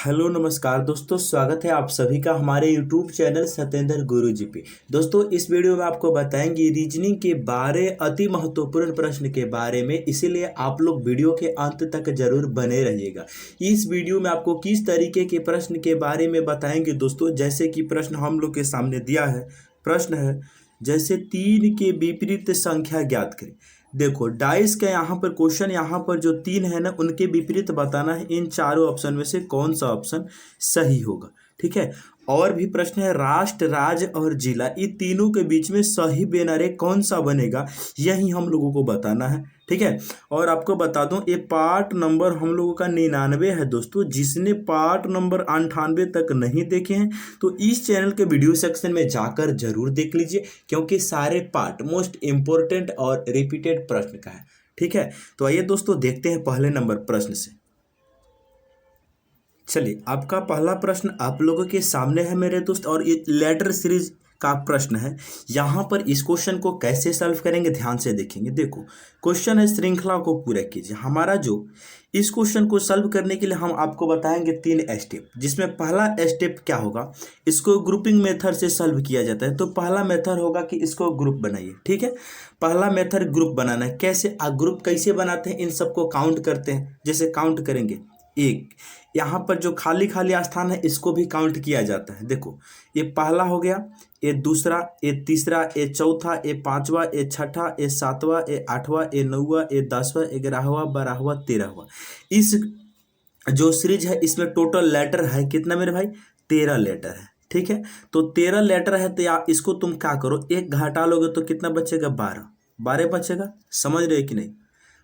Hello नमस्कार दोस्तों, स्वागत है आप सभी का हमारे यूट्यूब चैनल सत्येंद्र गुरुजी पे। दोस्तों, इस वीडियो में आपको बताएंगे रीजनिंग के 12 अति महत्वपूर्ण प्रश्न के बारे में, इसीलिए आप लोग वीडियो के अंत तक जरूर बने रहिएगा। इस वीडियो में आपको किस तरीके के प्रश्न के बारे में बताएंगे दोस्तों, जैसे कि प्रश्न हम लोग के सामने दिया है। प्रश्न है जैसे 3 के विपरीत संख्या ज्ञात करें। देखो डाइस का यहाँ पर क्वेश्चन, यहाँ पर जो 3 है ना उनके विपरीत बताना है। इन चारों ऑप्शन में से कौन सा ऑप्शन सही होगा, ठीक है। और भी प्रश्न है राष्ट्र, राज्य और जिला, ये तीनों के बीच में सही बेनरे कौन सा बनेगा, यही हम लोगों को बताना है, ठीक है। और आपको बता दूं ये पार्ट नंबर हम लोगों का 99 है दोस्तों। जिसने पार्ट नंबर 98 तक नहीं देखे हैं तो इस चैनल के वीडियो सेक्शन में जाकर जरूर देख लीजिए, क्योंकि सारे पार्ट मोस्ट इंपॉर्टेंट और रिपीटेड प्रश्न का है, ठीक है। तो आइए दोस्तों देखते हैं पहले नंबर प्रश्न से। चलिए, आपका पहला प्रश्न आप लोगों के सामने है मेरे दोस्त, और ये लेटर सीरीज का प्रश्न है। यहाँ पर इस क्वेश्चन को कैसे सॉल्व करेंगे ध्यान से देखेंगे। देखो क्वेश्चन है श्रृंखला को पूरा कीजिए। हमारा जो इस क्वेश्चन को सॉल्व करने के लिए हम आपको बताएंगे 3 स्टेप, जिसमें पहला स्टेप क्या होगा, इसको ग्रुपिंग मेथड से सॉल्व किया जाता है। तो पहला मेथड होगा कि इसको ग्रुप बनाइए, ठीक है। पहला मेथड ग्रुप बनाना है। कैसे ग्रुप कैसे बनाते हैं, इन सबको काउंट करते हैं। जैसे काउंट करेंगे 1, यहाँ पर जो खाली खाली स्थान है इसको भी काउंट किया जाता है। देखो ये पहला हो गया, ये दूसरा, ये तीसरा, ये चौथा, ये पांचवा, ये छठा, ये सातवां, ये आठवां, ये नौवां, ये 10वां, 11वां, 12वां, 13वां। इस जो सीरीज है इसमें टोटल लेटर है कितना मेरे भाई, 13 लेटर है, ठीक है। तो 13 लेटर है तो या इसको तुम क्या करो, एक घटा लोगे तो कितना बचेगा, 12 12 बचेगा। समझ रहे कि नहीं,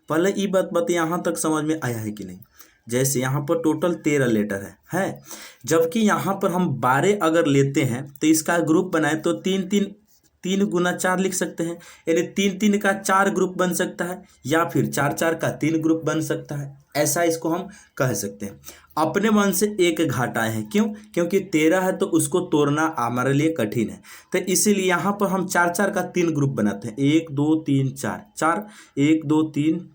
पहले ये बात यहाँ तक समझ में आया है कि नहीं। जैसे यहाँ पर टोटल 13 लेटर है, जबकि यहाँ पर हम 12 अगर लेते हैं तो इसका ग्रुप बनाए तो 3 गुना 4 लिख सकते हैं, यानी 3 का 4 ग्रुप बन सकता है, या फिर 4 का 3 ग्रुप बन सकता है। ऐसा इसको हम कह सकते हैं। अपने मन से एक घटाए हैं, क्यों, क्योंकि 13 है तो उसको तोड़ना हमारे लिए कठिन है। तो इसीलिए यहाँ पर हम 4 का 3 ग्रुप बनाते हैं। 1 2 3 4 4, 1 2 3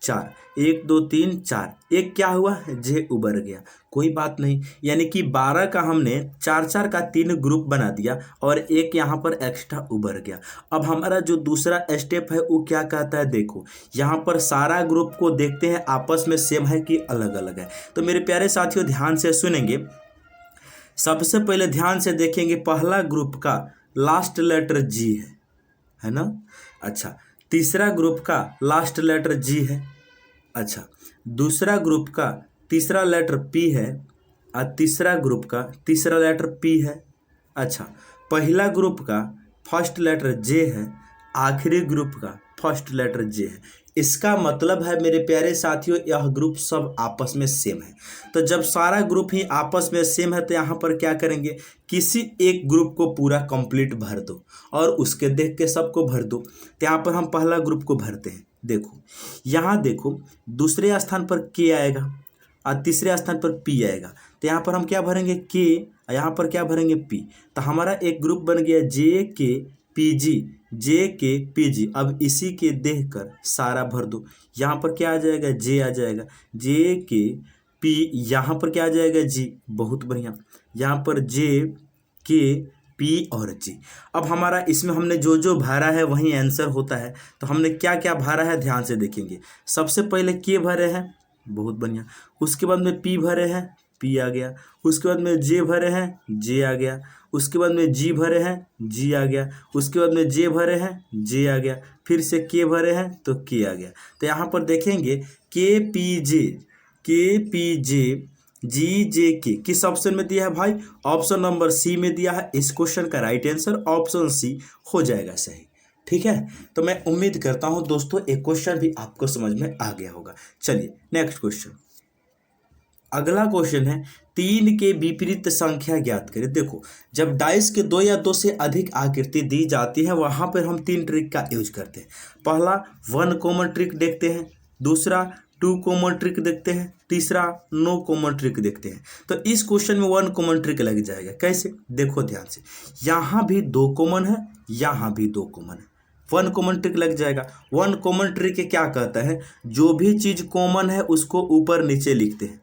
4, 1 2 3 4, एक क्या हुआ, जे उबर गया, कोई बात नहीं। यानी कि 12 का हमने 4 का 3 ग्रुप बना दिया और एक यहाँ पर एक्स्ट्रा उबर गया। अब हमारा जो दूसरा स्टेप है वो क्या कहता है, देखो यहाँ पर सारा ग्रुप को देखते हैं आपस में सेम है कि अलग अलग है। तो मेरे प्यारे साथियों ध्यान से सुनेंगे। सबसे पहले ध्यान से देखेंगे, पहला ग्रुप का लास्ट लेटर जी है ना। अच्छा, तीसरा ग्रुप का लास्ट लेटर जी है। अच्छा, दूसरा ग्रुप का तीसरा लेटर पी है और तीसरा ग्रुप का तीसरा लेटर पी है। अच्छा, पहला ग्रुप का फर्स्ट लेटर जे है, आखिरी ग्रुप का फर्स्ट लेटर जे है। इसका मतलब है मेरे प्यारे साथियों यह ग्रुप सब आपस में सेम है। तो जब सारा ग्रुप ही आपस में सेम है तो यहाँ पर क्या करेंगे, किसी एक ग्रुप को पूरा कंप्लीट भर दो और उसके देख के सबको भर दो। तो यहाँ पर हम पहला ग्रुप को भरते हैं। देखो यहाँ देखो, दूसरे स्थान पर के आएगा और तीसरे स्थान पर पी आएगा। तो यहाँ पर हम क्या भरेंगे, के, यहाँ पर क्या भरेंगे, पी। तो हमारा एक ग्रुप बन गया जे के पी जी, जे के पी जी। अब इसी के देख कर सारा भर दो। यहाँ पर क्या आ जाएगा, जे आ जाएगा, जे के पी, यहाँ पर क्या आ जाएगा, जी। बहुत बढ़िया, यहाँ पर जे के पी और जी। अब हमारा इसमें हमने जो जो भरा है वही आंसर होता है। तो हमने क्या क्या भरा है ध्यान से देखेंगे। सबसे पहले के भरे हैं, बहुत बढ़िया। उसके बाद में पी भरे हैं, पी आ गया। उसके बाद में जे भरे हैं, जे आ गया। उसके बाद में जी भरे हैं, जी आ गया। उसके बाद में जे भरे हैं, जे आ गया। फिर से के भरे हैं तो के आ गया। तो यहाँ पर देखेंगे के पी जे जी जे के किस ऑप्शन में दिया है भाई, ऑप्शन नंबर सी में दिया है। इस क्वेश्चन का राइट आंसर ऑप्शन सी हो जाएगा सही, ठीक है। तो मैं उम्मीद करता हूं दोस्तों एक क्वेश्चन भी आपको समझ में आ गया होगा। चलिए नेक्स्ट क्वेश्चन। अगला क्वेश्चन है 3 के विपरीत संख्या ज्ञात करें। देखो जब डाइस के 2 या 2 से अधिक आकृति दी जाती है वहां पर हम 3 ट्रिक का यूज करते हैं। पहला 1 कॉमन ट्रिक देखते हैं, दूसरा 2 कॉमन ट्रिक देखते हैं, तीसरा नो कॉमन ट्रिक देखते हैं। तो इस क्वेश्चन में 1 कॉमन ट्रिक लग जाएगा। कैसे, देखो ध्यान से, यहाँ भी 2 कॉमन है, यहाँ भी 2 कॉमन है, 1 कॉमन ट्रिक लग जाएगा। 1 कॉमन ट्रिक क्या कहता है, जो भी चीज कॉमन है उसको ऊपर नीचे लिखते हैं।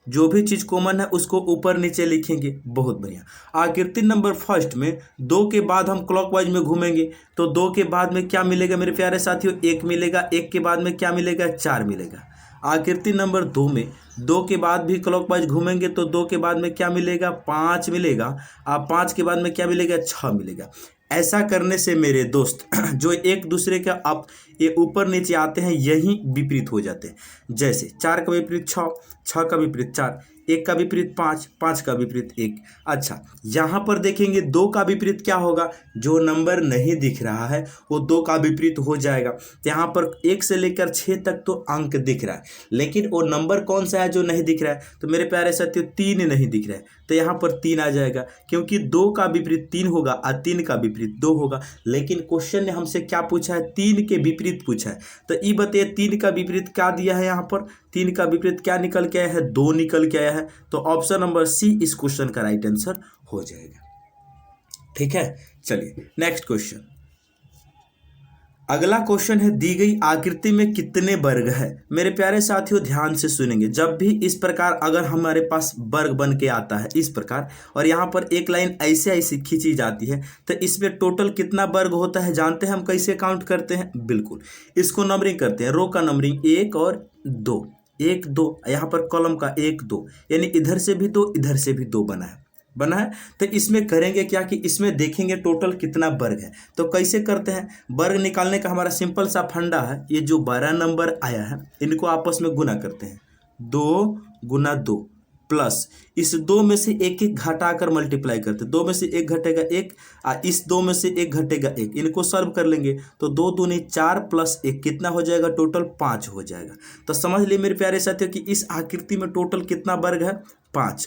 जो भी चीज़ कॉमन है उसको ऊपर नीचे लिखेंगे। बहुत बढ़िया। आकृति नंबर फर्स्ट में 2 के बाद हम क्लॉकवाइज में घूमेंगे तो 2 के बाद में क्या मिलेगा मेरे प्यारे साथियों, 1 मिलेगा। 1 के बाद में क्या मिलेगा, 4 मिलेगा। आकृति नंबर 2 में 2 के बाद भी क्लॉकवाइज घूमेंगे तो 2 के बाद में क्या मिलेगा, 5 मिलेगा। अब 5 के बाद में क्या मिलेगा, 6 मिलेगा। ऐसा करने से मेरे दोस्त जो एक दूसरे का आप ये ऊपर नीचे आते हैं यही विपरीत हो जाते हैं। जैसे 4 का विपरीत 6, 6 का विपरीत 4, 1 का विपरीत 5, 5 का विपरीत 1। अच्छा, यहाँ पर देखेंगे 2 का विपरीत क्या होगा, जो नंबर नहीं दिख रहा है वो 2 का विपरीत हो जाएगा। तो यहाँ पर 1 से लेकर 6 तक तो अंक दिख रहा है, लेकिन वो नंबर कौन सा है जो नहीं दिख रहा है, तो मेरे प्यारे साथियों 3 नहीं दिख रहा है, तो यहाँ पर 3 आ जाएगा, क्योंकि 2 का विपरीत 3 होगा और 3 का विपरीत 2 होगा। लेकिन क्वेश्चन ने हमसे क्या पूछा है, 3 के विपरीत पूछा है। तो ये बताइए 3 का विपरीत क्या दिया है, यहाँ पर 3 का विपरीत क्या निकल के आया है, 2 निकल के आया है। तो ऑप्शन नंबर सी इस क्वेश्चन का राइट आंसर हो जाएगा। ठीक है, चलिए नेक्स्ट क्वेश्चन। अगला क्वेश्चन है, दी गई आकृति में कितने वर्ग है। मेरे प्यारे साथियों ध्यान से सुनेंगे, जब भी इस प्रकार अगर हमारे पास वर्ग बन के आता है इस प्रकार, और यहाँ पर एक लाइन ऐसे ऐसी खींची जाती है, तो इसमें टोटल कितना वर्ग होता है जानते हैं हम कैसे काउंट करते हैं। बिल्कुल, इसको नंबरिंग करते हैं, रो का नंबरिंग 1 और 2, 1 2, यहाँ पर कॉलम का 1 2, यानी इधर से भी 2 इधर से भी 2 बना है। तो इसमें करेंगे क्या कि इसमें देखेंगे टोटल कितना वर्ग है। तो कैसे करते हैं, वर्ग निकालने का हमारा सिंपल सा फंडा है, ये जो 12 नंबर आया है इनको आपस में गुना करते हैं, 2 गुना 2 प्लस इस 2 में से एक एक घटाकर मल्टीप्लाई करते हैं, 2 में से 1 घटेगा 1 और इस 2 में से 1 घटेगा 1, इनको सॉल्व कर लेंगे तो 2 दूनी 4 प्लस 1 कितना हो जाएगा, टोटल 5 हो जाएगा। तो समझ लिए मेरे प्यारे साथियों कि इस आकृति में टोटल कितना वर्ग है, 5।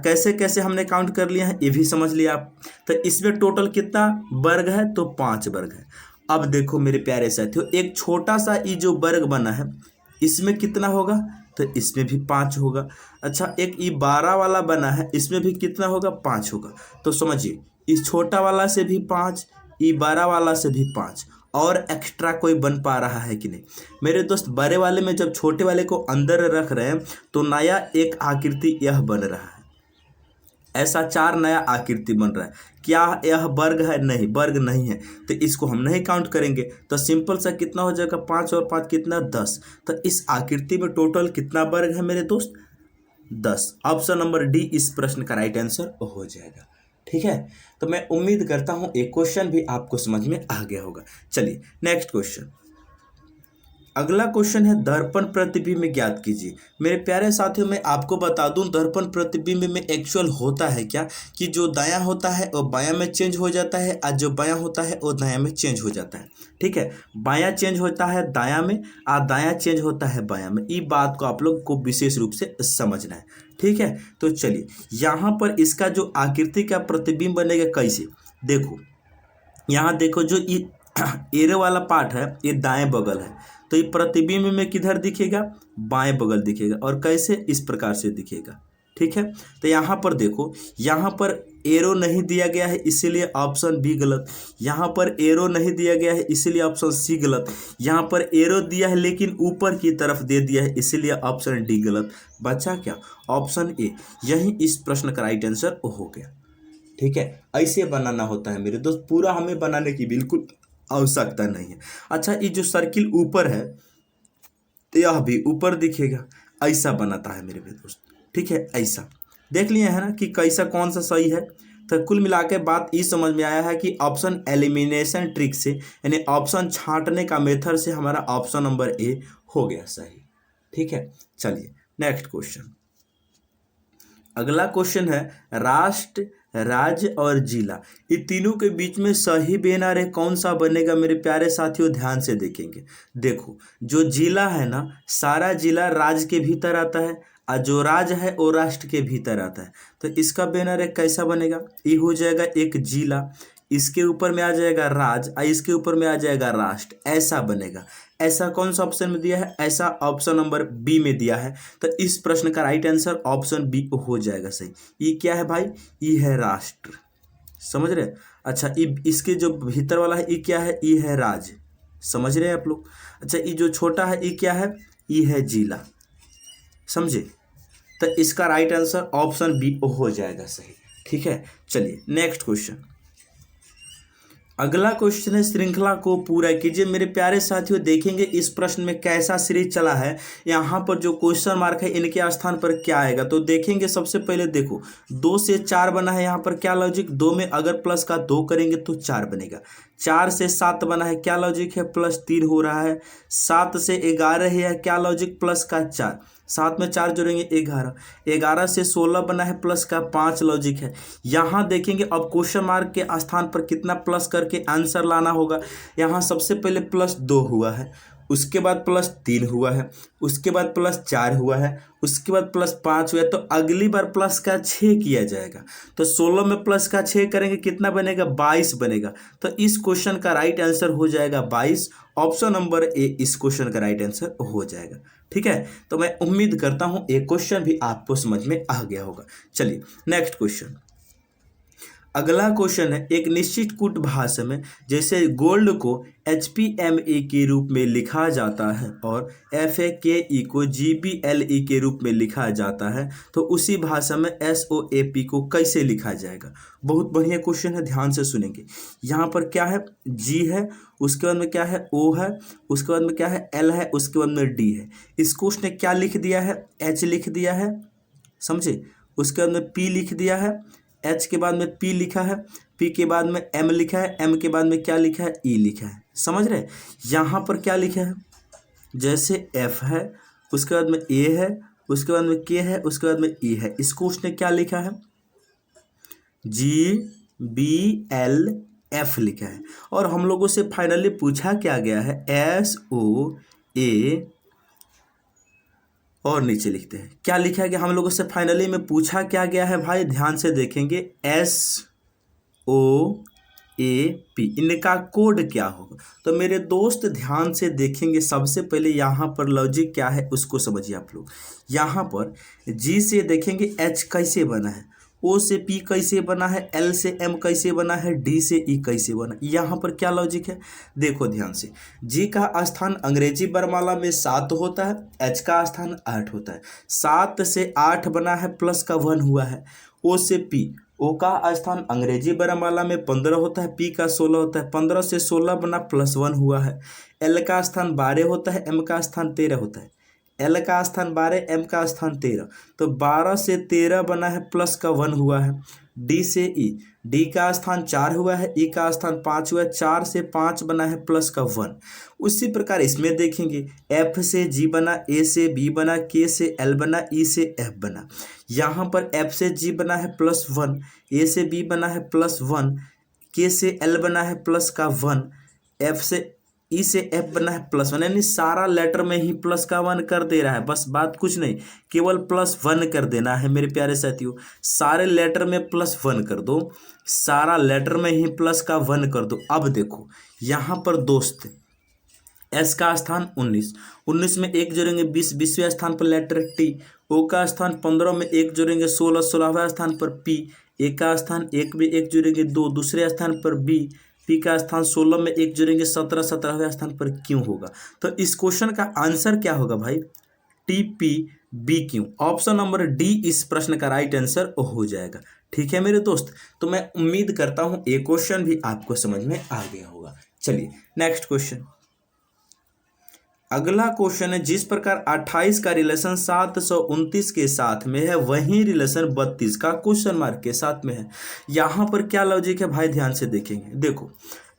कैसे कैसे हमने काउंट कर लिया है ये भी समझ लिया आप। तो इसमें टोटल कितना वर्ग है, तो 5 वर्ग है। अब देखो मेरे प्यारे साथियों, एक छोटा सा ये जो वर्ग बना है इसमें कितना होगा, तो इसमें भी 5 होगा। अच्छा, एक ये 12 वाला बना है इसमें भी कितना होगा, 5 होगा। तो समझिए इस छोटा वाला से भी 5, ये 12 वाला से भी 5, और एक्स्ट्रा कोई बन पा रहा है कि नहीं मेरे दोस्त। बड़े वाले में जब छोटे वाले को अंदर रख रहे हैं तो नया एक आकृति यह बन रहा है, ऐसा 4 नया आकृति बन रहा है। क्या यह वर्ग है, नहीं वर्ग नहीं है, तो इसको हम नहीं काउंट करेंगे। तो सिंपल सा कितना हो जाएगा, 5 और 5 कितना, 10। तो इस आकृति में टोटल कितना वर्ग है मेरे दोस्त, 10। ऑप्शन नंबर डी इस प्रश्न का राइट आंसर हो जाएगा। ठीक है, तो मैं उम्मीद करता हूं एक क्वेश्चन भी आपको समझ में आ गया होगा। चलिए नेक्स्ट क्वेश्चन। अगला क्वेश्चन है, दर्पण प्रतिबिंब ज्ञात कीजिए। मेरे प्यारे साथियों मैं आपको बता दूं दर्पण प्रतिबिंब में एक्चुअल होता है क्या कि जो दायां होता है वो बायां में चेंज हो जाता है और जो बायां होता है वो दायां में चेंज हो जाता है। ठीक है, बायां चेंज होता है दायां में और दायां चेंज होता है बायां में। ये बात को आप लोग को विशेष रूप से समझना है। ठीक है, तो चलिए यहाँ पर इसका जो आकृति का प्रतिबिंब बनेगा कैसे, देखो यहाँ देखो जो ये एरो वाला पार्ट है ये दाएं बगल है, तो ये प्रतिबिंब में किधर दिखेगा, बाएं बगल दिखेगा। और कैसे, इस प्रकार से दिखेगा। ठीक है, तो यहाँ पर देखो, यहाँ पर एरो नहीं दिया गया है इसीलिए ऑप्शन बी गलत, यहाँ पर एरो नहीं दिया गया है इसीलिए ऑप्शन सी गलत, यहाँ पर एरो दिया है लेकिन ऊपर की तरफ दे दिया है इसीलिए ऑप्शन डी गलत। बचा क्या, ऑप्शन ए, यही इस प्रश्न का राइट आंसर हो गया। ठीक है, ऐसे बनाना होता है मेरे दोस्त, पूरा हमें बनाने की बिल्कुल आवश्यकता नहीं है। अच्छा, ये जो सर्किल ऊपर है यह भी ऊपर दिखेगा, ऐसा बनाता है मेरे दोस्त। ठीक है, ऐसा देख लिए है ना कि कैसा कौन सा सही है। तो कुल मिला के बात ये समझ में आया है कि ऑप्शन एलिमिनेशन ट्रिक से यानी ऑप्शन छांटने का मेथड से हमारा ऑप्शन नंबर ए हो गया सही। ठीक है, चलिए नेक्स्ट क्वेश्चन। अगला क्वेश्चन है, राष्ट्र, राज्य और जिला, ये तीनों के बीच में सही बेनारे कौन सा बनेगा मेरे प्यारे साथियों, ध्यान से देखेंगे। देखो जो जिला है ना, सारा जिला राज्य के भीतर आता है और जो राज्य है वो राष्ट्र के भीतर आता है। तो इसका बेनारे कैसा बनेगा, ये हो जाएगा एक जिला, इसके ऊपर में आ जाएगा राज्य और इसके ऊपर में आ जाएगा राष्ट्र, ऐसा बनेगा। ऐसा कौन सा ऑप्शन में दिया है, ऐसा ऑप्शन नंबर बी में दिया है। तो इस प्रश्न का राइट आंसर ऑप्शन बी हो जाएगा सही। ये क्या है भाई, ये है राष्ट्र, समझ रहे। अच्छा, ये इसके जो भीतर वाला है ये क्या है, ये है राज्य, समझ रहे हैं आप लोग। अच्छा, ये जो छोटा है ये क्या है, ये है जिला, समझे। तो इसका राइट आंसर ऑप्शन बी हो जाएगा सही। ठीक है, चलिए नेक्स्ट क्वेश्चन। अगला क्वेश्चन है, श्रृंखला को पूरा कीजिए। मेरे प्यारे साथियों, देखेंगे इस प्रश्न में कैसा सीरीज चला है। यहाँ पर जो क्वेश्चन मार्क है इनके स्थान पर क्या आएगा, तो देखेंगे। सबसे पहले देखो 2 से 4 बना है, यहाँ पर क्या लॉजिक, 2 में अगर प्लस का 2 करेंगे तो 4 बनेगा। 4 से 7 बना है, क्या लॉजिक है, +3 हो रहा है। 7 से 11 है, क्या लॉजिक, प्लस का 4, 7 में 4 जोड़ेंगे 11। 11 से 16 बना है, प्लस का 5 लॉजिक है। यहाँ देखेंगे अब क्वेश्चन मार्क के स्थान पर कितना प्लस करके आंसर लाना होगा। यहाँ सबसे पहले +2 हुआ है, उसके बाद +3 हुआ है, उसके बाद +4 हुआ है, उसके बाद +5 हुआ है। तो अगली बार प्लस का 6 किया जाएगा। तो 16 में प्लस का 6 करेंगे, कितना बनेगा, 22 बनेगा। तो इस क्वेश्चन का राइट आंसर हो जाएगा 22। ऑप्शन नंबर ए इस क्वेश्चन का राइट आंसर हो जाएगा। ठीक है, तो मैं उम्मीद करता हूं ये क्वेश्चन भी आपको समझ में आ गया होगा। चलिए नेक्स्ट क्वेश्चन। अगला क्वेश्चन है, एक निश्चित कूट भाषा में जैसे गोल्ड को HPME के रूप में लिखा जाता है और FAKE को GBLE के रूप में लिखा जाता है, तो उसी भाषा में SOAP को कैसे लिखा जाएगा। बहुत बढ़िया क्वेश्चन है, ध्यान से सुनेंगे। यहाँ पर क्या है, G है, उसके बाद में क्या है, O है, उसके बाद में क्या है, L है, उसके बाद में D है। इसको उसने क्या लिख दिया है, H लिख दिया है, समझे। उसके बाद में P लिख दिया है, H के बाद में P लिखा है, P के बाद में M लिखा है, M के बाद में क्या लिखा है, E लिखा है। समझ रहे, यहाँ पर क्या लिखा है, जैसे F है, उसके बाद में A है, उसके बाद में K है, उसके बाद में E है। इसको उसने क्या लिखा है, GBLF लिखा है। और हम लोगों से फाइनली पूछा क्या गया है, SOA, और नीचे लिखते हैं क्या लिखा है कि हम लोगों से फाइनली में पूछा क्या गया है भाई, ध्यान से देखेंगे। SOAP इनका कोड क्या होगा। तो मेरे दोस्त ध्यान से देखेंगे, सबसे पहले यहाँ पर लॉजिक क्या है उसको समझिए आप लोग। यहाँ पर G से देखेंगे H कैसे बना है, O से P कैसे बना है, L से M कैसे बना है, D से E कैसे बना। यहाँ पर क्या लॉजिक है, देखो ध्यान से। G का स्थान अंग्रेजी वर्णमाला में 7 होता है, H का स्थान 8 होता है। 7 से 8 बना है, प्लस का 1 हुआ है। O से P, O का स्थान अंग्रेजी वर्णमाला में 15 होता है, P का 16 होता है। 15 से 16 बना, +1 हुआ है। L का स्थान 12 होता है, M का स्थान 13 होता है। L का स्थान 12, M का स्थान 13, तो 12 से 13 बना है, प्लस का 1 हुआ है। D से E, D का स्थान 4 हुआ है, E का स्थान 5 हुआ है। 4 से 5 बना है, प्लस का 1। उसी प्रकार इसमें देखेंगे, F से G बना, A से B बना, K से L बना, E से F बना। यहाँ पर F से G बना है +1, A से B बना है +1, K से L बना है प्लस का 1, F से E से F बना है +1, यानी सारा लेटर में ही प्लस का 1 कर दे रहा है। बस बात कुछ नहीं, केवल +1 कर देना है मेरे प्यारे साथियों। सारे लेटर में +1 कर दो, सारा लेटर में ही प्लस का 1 कर दो। अब देखो यहाँ पर दोस्त, S का स्थान 19, 19 में 1 जोड़ेंगे 20, 20वें स्थान पर लेटर T। O का स्थान 15 में 1 जोड़ेंगे 16, 16वें स्थान पर P। A का स्थान 1 में 1 जोड़ेंगे 2, दूसरे स्थान पर B। P का स्थान 16 में 1 जोड़ेंगे 17, 17वें स्थान पर Q होगा। तो इस क्वेश्चन का आंसर क्या होगा भाई, TPBQ। ऑप्शन नंबर D इस प्रश्न का राइट आंसर हो जाएगा। ठीक है मेरे दोस्त, तो मैं उम्मीद करता हूं ये क्वेश्चन भी आपको समझ में आ गया होगा। चलिए नेक्स्ट क्वेश्चन। अगला क्वेश्चन है, जिस प्रकार 28 का रिलेशन 729 के साथ में है, वही रिलेशन 32 का क्वेश्चन मार्क के साथ में है। यहाँ पर क्या लॉजिक है भाई, ध्यान से देखेंगे। देखो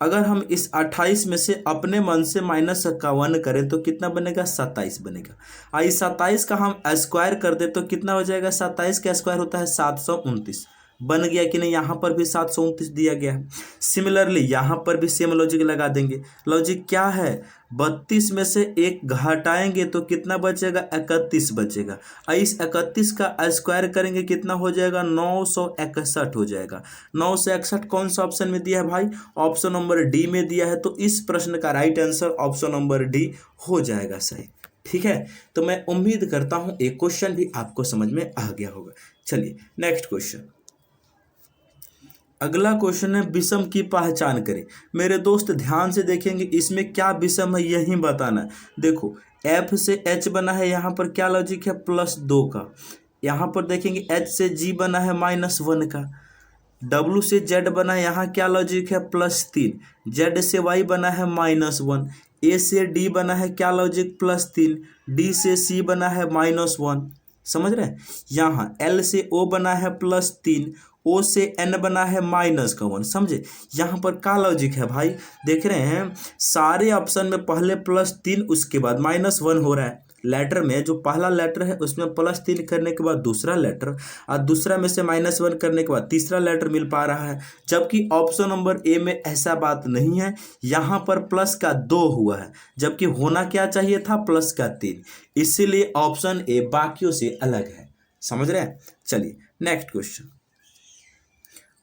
अगर हम इस 28 में से अपने मन से -51 करें तो कितना बनेगा, 27 बनेगा। इस 27 का हम स्क्वायर कर दे तो कितना हो जाएगा, 27 का स्क्वायर होता है 729। बन गया कि नहीं, यहाँ पर भी 729 दिया गया है। सिमिलरली यहाँ पर भी सेम लॉजिक लगा देंगे। लॉजिक क्या है, 32 में से 1 घटाएंगे तो कितना बचेगा, 31 बचेगा। इस 31 का स्क्वायर करेंगे कितना हो जाएगा, 961 हो जाएगा। 961 कौन सा ऑप्शन में दिया है भाई, ऑप्शन नंबर डी में दिया है। तो इस प्रश्न का right answer option number D हो जाएगा सही। ठीक है, तो मैं उम्मीद करता हूँ एक क्वेश्चन भी आपको समझ में आ गया होगा। चलिए नेक्स्ट क्वेश्चन। अगला क्वेश्चन है, विषम की पहचान करें। मेरे दोस्त ध्यान से देखेंगे, इसमें क्या विषम है यही बताना है। देखो F से H बना है, यहाँ पर क्या लॉजिक है, +2 का। यहाँ पर देखेंगे H से G बना है -1 का, W से Z बना है, यहाँ क्या लॉजिक है +3, Z से Y बना है -1, A से D बना है क्या लॉजिक +3, D से C बना है -1, समझ रहे हैं। यहाँ L से O बना है +3, O से N बना है -1, समझे। यहाँ पर क्या लॉजिक है भाई, देख रहे हैं सारे ऑप्शन में पहले +3 उसके बाद -1 हो रहा है। लेटर में जो पहला लेटर है उसमें +3 करने के बाद दूसरा लेटर, और दूसरा में से -1 करने के बाद तीसरा लेटर मिल पा रहा है, जबकि ऑप्शन नंबर ए में ऐसा बात नहीं है। यहाँ पर +2 हुआ है, जबकि होना क्या चाहिए था +3, इसीलिए ऑप्शन ए बाकियों से अलग है, समझ रहे हैं। चलिए नेक्स्ट क्वेश्चन।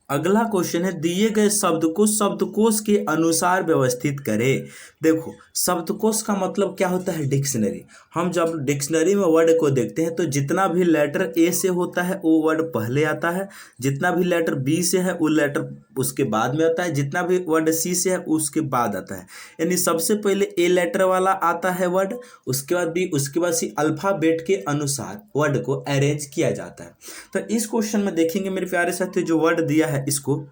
अगला क्वेश्चन है दिए गए शब्द को शब्दकोश के अनुसार व्यवस्थित करें। देखो शब्दकोश का मतलब क्या होता है, डिक्शनरी। हम जब डिक्शनरी में वर्ड को देखते हैं तो जितना भी लेटर ए से होता है वो वर्ड पहले आता है, जितना भी लेटर बी से है वो लेटर उसके बाद में आता है, जितना भी वर्ड सी से है उसके बाद आता है। यानी सबसे पहले ए लेटर वाला आता है वर्ड, उसके बाद बी, उसके बाद सी, अल्फाबेट के अनुसार वर्ड को अरेंज किया जाता है। तो इस क्वेश्चन में देखेंगे मेरे प्यारे साथियों, जो वर्ड दिया है इसको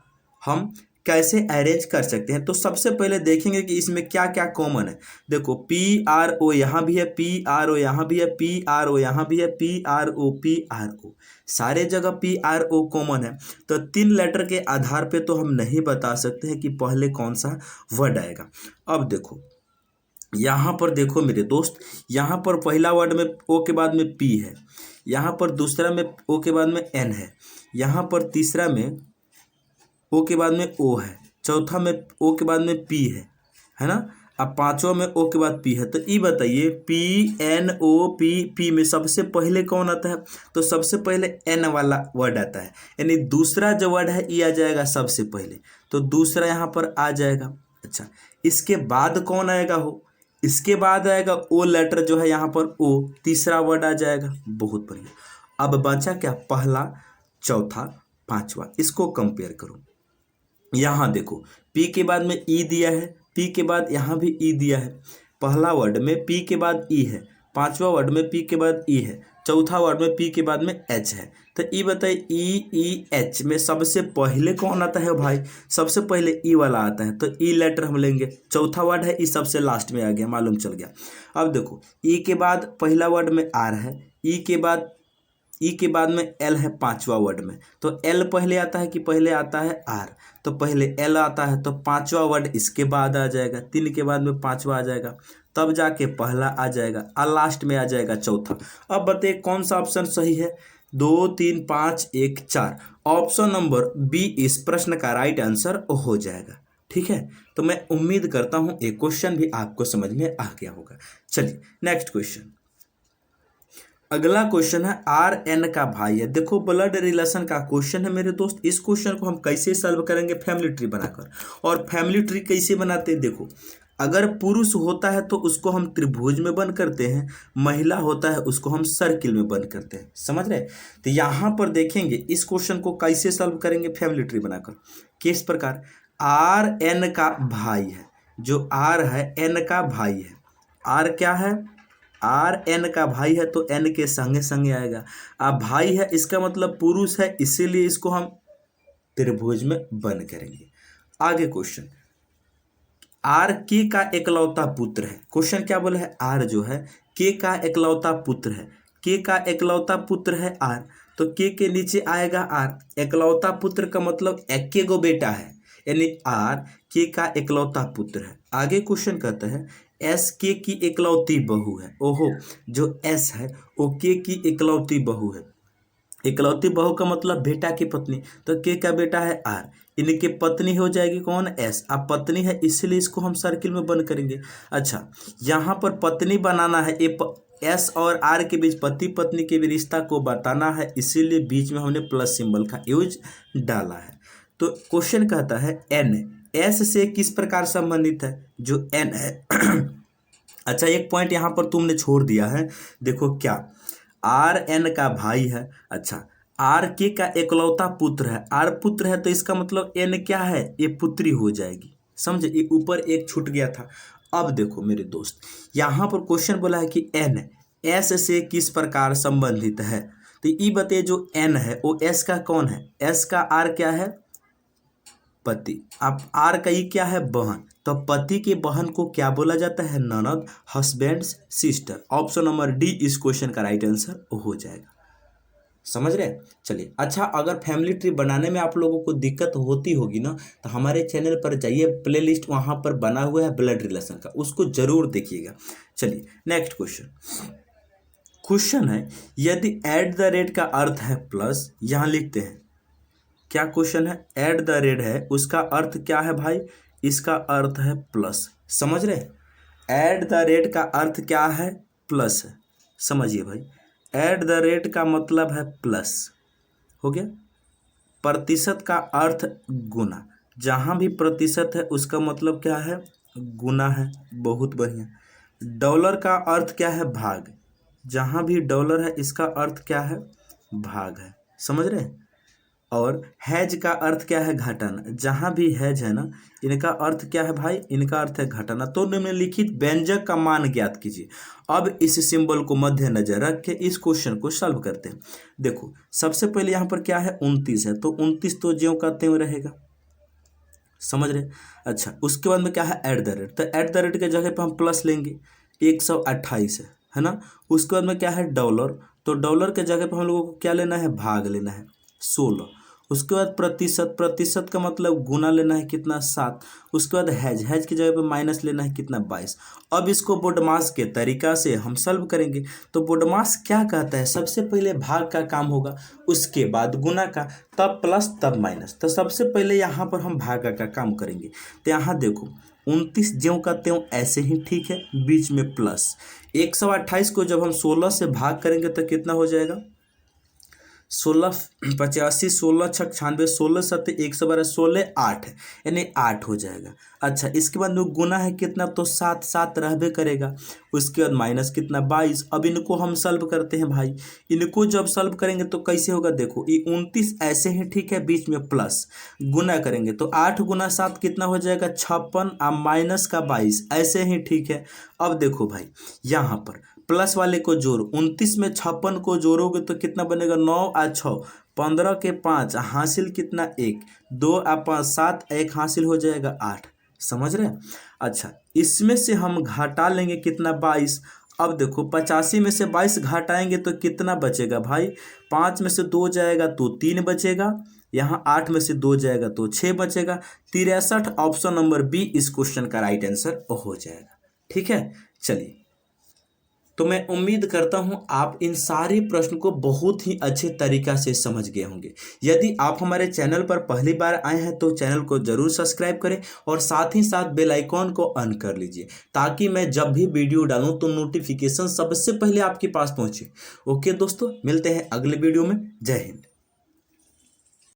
हम कैसे अरेंज कर सकते हैं। तो सबसे पहले देखेंगे कि इसमें क्या क्या कॉमन है। देखो PRO यहाँ भी है, PRO यहाँ भी है, PRO यहाँ भी है, PRO सारे जगह PRO कॉमन है। तो 3 लेटर के आधार पे तो हम नहीं बता सकते हैं कि पहले कौन सा वर्ड आएगा। अब देखो यहाँ पर देखो मेरे दोस्त, यहाँ पर पहला वर्ड में O के बाद में P है, यहाँ पर दूसरा में O के बाद में N है, यहाँ पर तीसरा में O के बाद में O है, चौथा में O के बाद में P है ना, अब पांचवा में O के बाद P है। तो ये बताइए PNOP में सबसे पहले कौन आता है, तो सबसे पहले N वाला वर्ड आता है, यानी दूसरा जो वर्ड है ये आ जाएगा सबसे पहले, तो दूसरा यहाँ पर आ जाएगा। अच्छा इसके बाद कौन आएगा हो, इसके बाद आएगा O लेटर जो है यहाँ पर O, तीसरा वर्ड आ जाएगा। बहुत बढ़िया। अब बचा क्या, पहला, चौथा, पांचवा, इसको कंपेयर करो। यहाँ देखो P के बाद में E दिया है, P के बाद यहाँ भी E दिया है, पहला वर्ड में P के बाद E है, पांचवा वर्ड में P के बाद E है, चौथा वर्ड में P के बाद में H है। तो ये बताइए EH में सबसे पहले कौन आता है भाई, सबसे पहले E वाला आता है, तो E लेटर हम लेंगे। चौथा वर्ड है E सबसे लास्ट में आ गया, मालूम चल गया। अब देखो E के बाद पहला वर्ड में R है, E के बाद में L है पांचवा वर्ड में, तो L पहले आता है कि पहले आता है R, तो पहले L आता है, तो पांचवा वर्ड इसके बाद आ जाएगा, 3 के बाद में पांचवा आ जाएगा, तब जाके पहला आ जाएगा, और लास्ट में आ जाएगा चौथा। अब बताइए कौन सा ऑप्शन सही है, 2 3 5 1 4, ऑप्शन नंबर बी इस प्रश्न का राइट आंसर हो जाएगा। ठीक है, तो मैं उम्मीद करता हूँ एक क्वेश्चन भी आपको समझ में आ गया होगा। चलिए नेक्स्ट क्वेश्चन। अगला क्वेश्चन है RN का भाई है। देखो ब्लड रिलेशन का क्वेश्चन है मेरे दोस्त। इस क्वेश्चन को हम कैसे सॉल्व करेंगे, फैमिली ट्री बनाकर। और फैमिली ट्री कैसे बनाते हैं, देखो अगर पुरुष होता है तो उसको हम त्रिभुज में बंद करते हैं, महिला होता है उसको हम सर्किल में बंद करते हैं, समझ रहे। तो यहाँ पर देखेंगे इस क्वेश्चन को कैसे सॉल्व करेंगे फैमिली ट्री बनाकर। किस प्रकार, RN का भाई है, जो R है N का भाई है, R क्या है, RN का भाई है तो N के संगे संगे आएगा। अब भाई है इसका मतलब पुरुष है, इसीलिए इसको हम त्रिभुज में बंद करेंगे। आगे क्वेश्चन, R K का एकलौता पुत्र है। क्वेश्चन क्या बोला है, R जो है K का एकलौता पुत्र है, K का एकलौता पुत्र है R, तो K के नीचे आएगा R। एकलौता पुत्र का मतलब एक गो बेटा है, यानी R K का एकलौता पुत्र है। आगे क्वेश्चन कहता है S K की एकलौती बहू है। ओहो, जो S है वो K की एकलौती बहू है। एकलौती बहू का मतलब बेटा की पत्नी, तो K का बेटा है R, इनकी पत्नी हो जाएगी कौन, S। अब पत्नी है इसलिए इसको हम सर्किल में बंद करेंगे। अच्छा यहाँ पर पत्नी बनाना है, S और R के बीच पति पत्नी के भी रिश्ता को बताना है, इसीलिए बीच में हमने प्लस सिंबल का यूज डाला है। तो क्वेश्चन कहता है N S से किस प्रकार संबंधित है, जो N है। अच्छा एक पॉइंट यहाँ पर तुमने छोड़ दिया है, देखो क्या, RN का भाई है, अच्छा RK का एकलौता पुत्र है, R पुत्र है तो इसका मतलब N क्या है, ये पुत्री हो जाएगी, समझे। ये ऊपर एक छूट गया था। अब देखो मेरे दोस्त यहाँ पर क्वेश्चन बोला है कि N S से किस प्रकार संबंधित है, तो ई बताइए जो एन है वो एस का कौन है, एस का आर क्या है, पति। अब आर का ई क्या है, बहन। तो पति के बहन को क्या बोला जाता है, ननद, husband's, sister. Option number D इस क्वेश्चन का राइट आंसर हो जाएगा। समझ रहे हैं। चलिए, अच्छा अगर फैमिली ट्री बनाने में आप लोगों को दिक्कत होती होगी ना, तो हमारे चैनल पर जाइए, प्लेलिस्ट वहाँ पर बना हुआ है ब्लड रिलेशन का, उसको जरूर देखिएगा। चलिए नेक्स्ट क्वेश्चन है, यदि एट द रेट का अर्थ है प्लस, यहाँ लिखते हैं क्या क्वेश्चन है, एट द रेट है उसका अर्थ क्या है भाई, इसका अर्थ है प्लस। समझ रहे, एट द रेट का अर्थ क्या है, प्लस है। समझिए भाई, एट द रेट का मतलब है प्लस, हो गया। प्रतिशत का अर्थ गुना, जहाँ भी प्रतिशत है उसका मतलब क्या है, गुना है, बहुत बढ़िया। डॉलर का अर्थ क्या है, भाग, जहाँ भी डॉलर है इसका अर्थ क्या है, भाग है। समझ रहे हैं। और हैज का अर्थ क्या है, घटाना, जहाँ भी हैज है ना इनका अर्थ क्या है भाई, इनका अर्थ है घटाना। तो निम्नलिखित व्यंजक का मान ज्ञात कीजिए। अब इस सिंबल को मद्देनजर रख के इस क्वेश्चन को सॉल्व करते हैं। देखो सबसे पहले यहाँ पर क्या है, 29 है, तो 29 तो ज्यों का त्यों रहेगा। समझ रहे। अच्छा उसके बाद में क्या है, एट द रेट, तो एट द रेट के जगह पे हम प्लस लेंगे, 128 है ना। उसके बाद में क्या है, डॉलर, तो डॉलर के जगह पे हम लोगों को क्या लेना है, भाग लेना है, 16। उसके बाद प्रतिशत, प्रतिशत का मतलब गुना लेना है, कितना, 7। उसके बाद हैज, हैज की जगह पे माइनस लेना है, कितना, 22। अब इसको बोडमास के तरीका से हम सॉल्व करेंगे। तो बोडमास क्या कहता है, सबसे पहले भाग का काम होगा, उसके बाद गुना का, तब प्लस, तब माइनस। तो सबसे पहले यहाँ पर हम भाग का काम करेंगे। तो यहाँ देखो 29 ज्यों का त्यों ऐसे ही ठीक है, बीच में प्लस। 128 को जब हम 16 से भाग करेंगे तो कितना हो जाएगा, 16 85, 16 छक 96, 16 सत्ते 112, 16 8 है, यानी 8 हो जाएगा। अच्छा इसके बाद में गुना है कितना, तो 7, 7 रहबे करेगा। उसके बाद माइनस कितना, 22। अब इनको हम सॉल्व करते हैं भाई, इनको जब सॉल्व करेंगे तो कैसे होगा, देखो ये 29 ऐसे ही ठीक है, बीच में प्लस, गुना करेंगे तो 8 गुना 7 कितना हो जाएगा, 56, और माइनस का 22 ऐसे ही ठीक है। अब देखो भाई यहाँ पर प्लस वाले को जोड़ो, 29 में 56 को जोड़ोगे तो कितना बनेगा, 9 और 6 15 के 5 हासिल कितना, 1, 2 और 5 7, 1 हासिल हो जाएगा 8। समझ रहे हैं। अच्छा इसमें से हम घटा लेंगे कितना, 22। अब देखो 85 में से 22 घटाएंगे तो कितना बचेगा भाई, 5 में से 2 जाएगा तो 3 बचेगा, यहाँ 8 में से 2 जाएगा तो 6 बचेगा, 63। ऑप्शन नंबर बी इस क्वेश्चन का राइट आंसर हो जाएगा। ठीक है। चलिए तो मैं उम्मीद करता हूं आप इन सारे प्रश्न को बहुत ही अच्छे तरीका से समझ गए होंगे। यदि आप हमारे चैनल पर पहली बार आए हैं तो चैनल को जरूर सब्सक्राइब करें और साथ ही साथ बेल आइकॉन को ऑन कर लीजिए, ताकि मैं जब भी वीडियो डालूं तो नोटिफिकेशन सबसे पहले आपके पास पहुंचे। ओके दोस्तों, मिलते हैं अगले वीडियो में। जय हिंद।